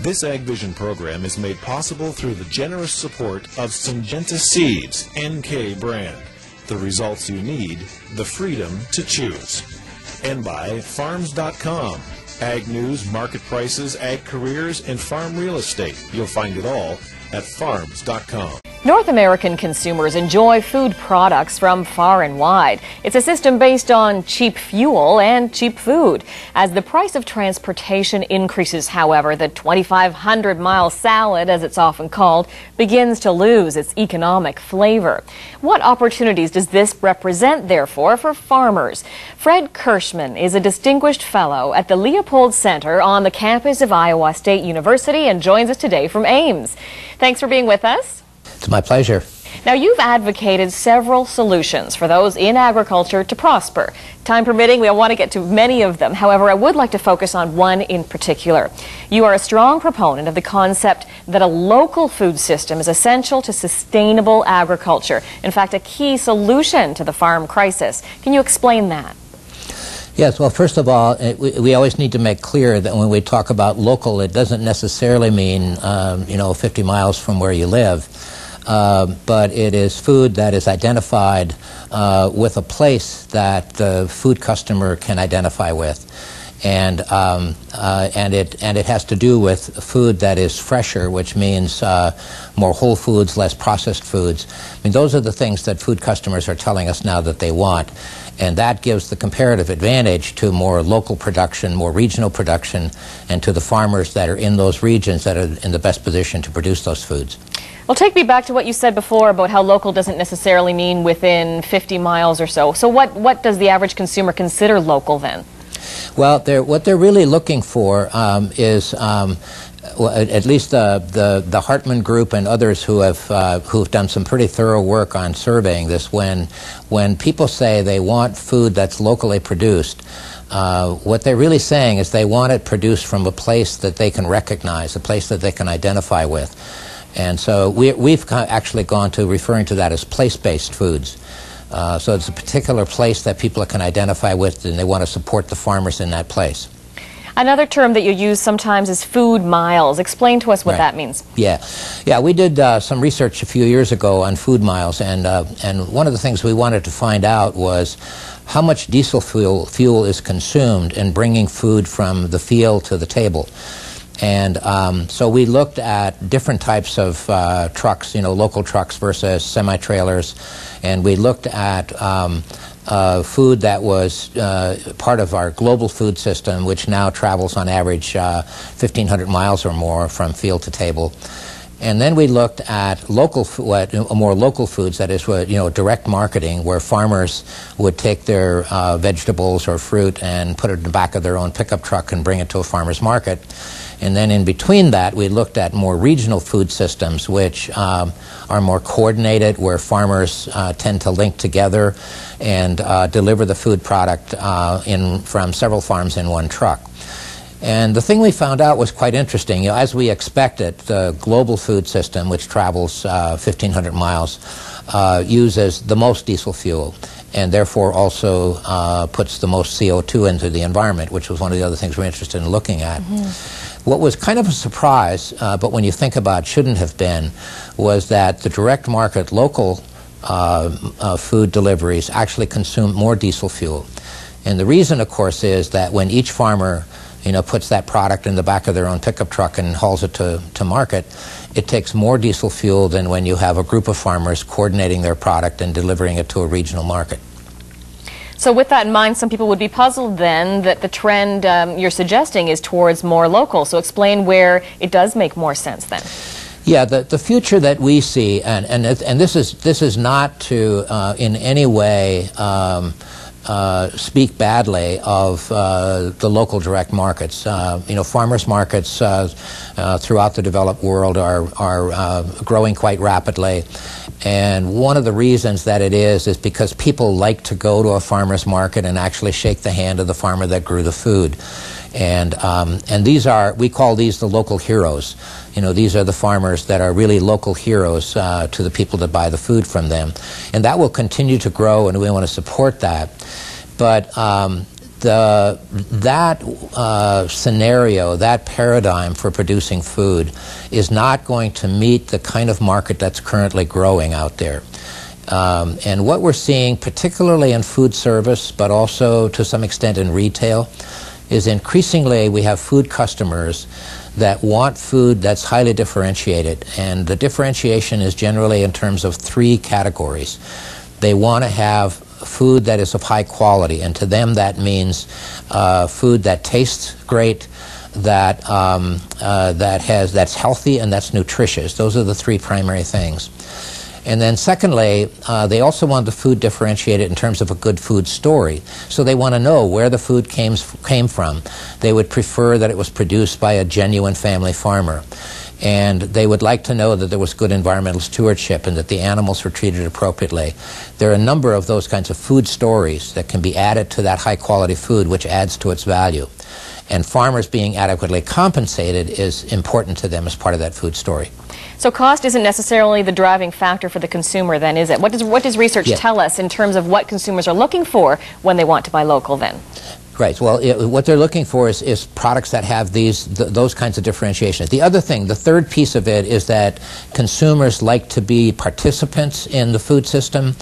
This AgVision program is made possible through the generous support of Syngenta Seeds NK brand. The results you need, the freedom to choose. And by Farms.com. Ag news, market prices, ag careers, and farm real estate. You'll find it all at Farms.com. North American consumers enjoy food products from far and wide. It's a system based on cheap fuel and cheap food. As the price of transportation increases, however, the 2,500-mile salad, as it's often called, begins to lose its economic flavor. What opportunities does this represent, therefore, for farmers? Fred Kirschenmann is a distinguished fellow at the Leopold Center on the campus of Iowa State University and joins us today from Ames. Thanks for being with us. It's my pleasure. Now, you've advocated several solutions for those in agriculture to prosper. Time permitting, we want to get to many of them. However, I would like to focus on one in particular. You are a strong proponent of the concept that a local food system is essential to sustainable agriculture. In fact, a key solution to the farm crisis. Can you explain that? Yes, well, first of all, we always need to make clear that when we talk about local, it doesn't necessarily mean, 50 miles from where you live. But it is food that is identified with a place that the food customer can identify with, and it has to do with food that is fresher, which means more whole foods, less processed foods. I mean, those are the things that food customers are telling us now that they want, and that gives the comparative advantage to more local production, more regional production, and to the farmers that are in those regions that are in the best position to produce those foods. Well, take me back to what you said before about how local doesn't necessarily mean within 50 miles or so. So what does the average consumer consider local then? Well, what they're really looking for is, at least the Hartman Group and others who've done some pretty thorough work on surveying this, when people say they want food that's locally produced, what they're really saying is they want it produced from a place that they can recognize, a place that they can identify with. And so we've actually gone to referring to that as place-based foods. So it's a particular place that people can identify with, and they want to support the farmers in that place. Another term that you use sometimes is food miles. Explain to us what that means. Yeah, we did some research a few years ago on food miles, and one of the things we wanted to find out was how much diesel fuel is consumed in bringing food from the field to the table. And so we looked at different types of trucks, local trucks versus semi-trailers, and we looked at food that was part of our global food system, which now travels on average 1,500 miles or more from field to table. And then we looked at more local foods, that is, direct marketing, where farmers would take their vegetables or fruit and put it in the back of their own pickup truck and bring it to a farmer's market. And then in between that, we looked at more regional food systems, which are more coordinated, where farmers tend to link together and deliver the food product from several farms in one truck. And the thing we found out was quite interesting. As we expected, the global food system, which travels 1,500 miles, uses the most diesel fuel, and therefore also puts the most CO2 into the environment, which was one of the other things we're interested in looking at. Mm-hmm. What was kind of a surprise, but when you think about it, shouldn't have been, was that the direct market local food deliveries actually consume more diesel fuel. And the reason, of course, is that when each farmer puts that product in the back of their own pickup truck and hauls it to market, it takes more diesel fuel than when you have a group of farmers coordinating their product and delivering it to a regional market. So with that in mind, some people would be puzzled then that the trend you're suggesting is towards more local. So explain where it does make more sense then. Yeah, the future that we see, and this is not to in any way speak badly of the local direct markets. Farmers markets throughout the developed world are growing quite rapidly. And one of the reasons that it is because people like to go to a farmer's market and actually shake the hand of the farmer that grew the food. And we call these the local heroes. These are the farmers that are really local heroes to the people that buy the food from them. And that will continue to grow, and we want to support that. But that scenario, that paradigm for producing food is not going to meet the kind of market that's currently growing out there. And what we're seeing, particularly in food service, but also to some extent in retail, is increasingly we have food customers that want food that's highly differentiated. And the differentiation is generally in terms of three categories. They want to have food that is of high quality, and to them that means food that tastes great, that's healthy, and that's nutritious. Those are the three primary things. And then secondly, they also want the food differentiated in terms of a good food story. So they want to know where the food came from. They would prefer that it was produced by a genuine family farmer. And they would like to know that there was good environmental stewardship and that the animals were treated appropriately. There are a number of those kinds of food stories that can be added to that high-quality food, which adds to its value. And farmers being adequately compensated is important to them as part of that food story. So cost isn't necessarily the driving factor for the consumer then, is it? What does research tell us in terms of what consumers are looking for when they want to buy local then? Right. Well, what they're looking for is products that have those kinds of differentiation. The other thing, the third piece of it, is that consumers like to be participants in the food system.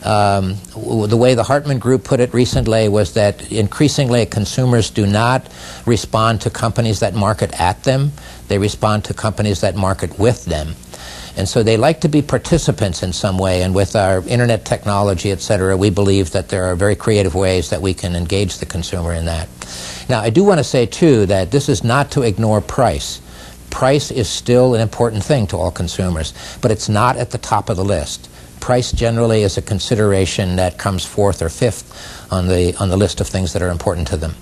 The way the Hartman Group put it recently was that increasingly consumers do not respond to companies that market at them. They respond to companies that market with them. And so they like to be participants in some way, and with our internet technology, etc., we believe that there are very creative ways that we can engage the consumer in that. Now, I do want to say, too, that this is not to ignore price. Price is still an important thing to all consumers, but it's not at the top of the list. Price generally is a consideration that comes fourth or fifth on the list of things that are important to them.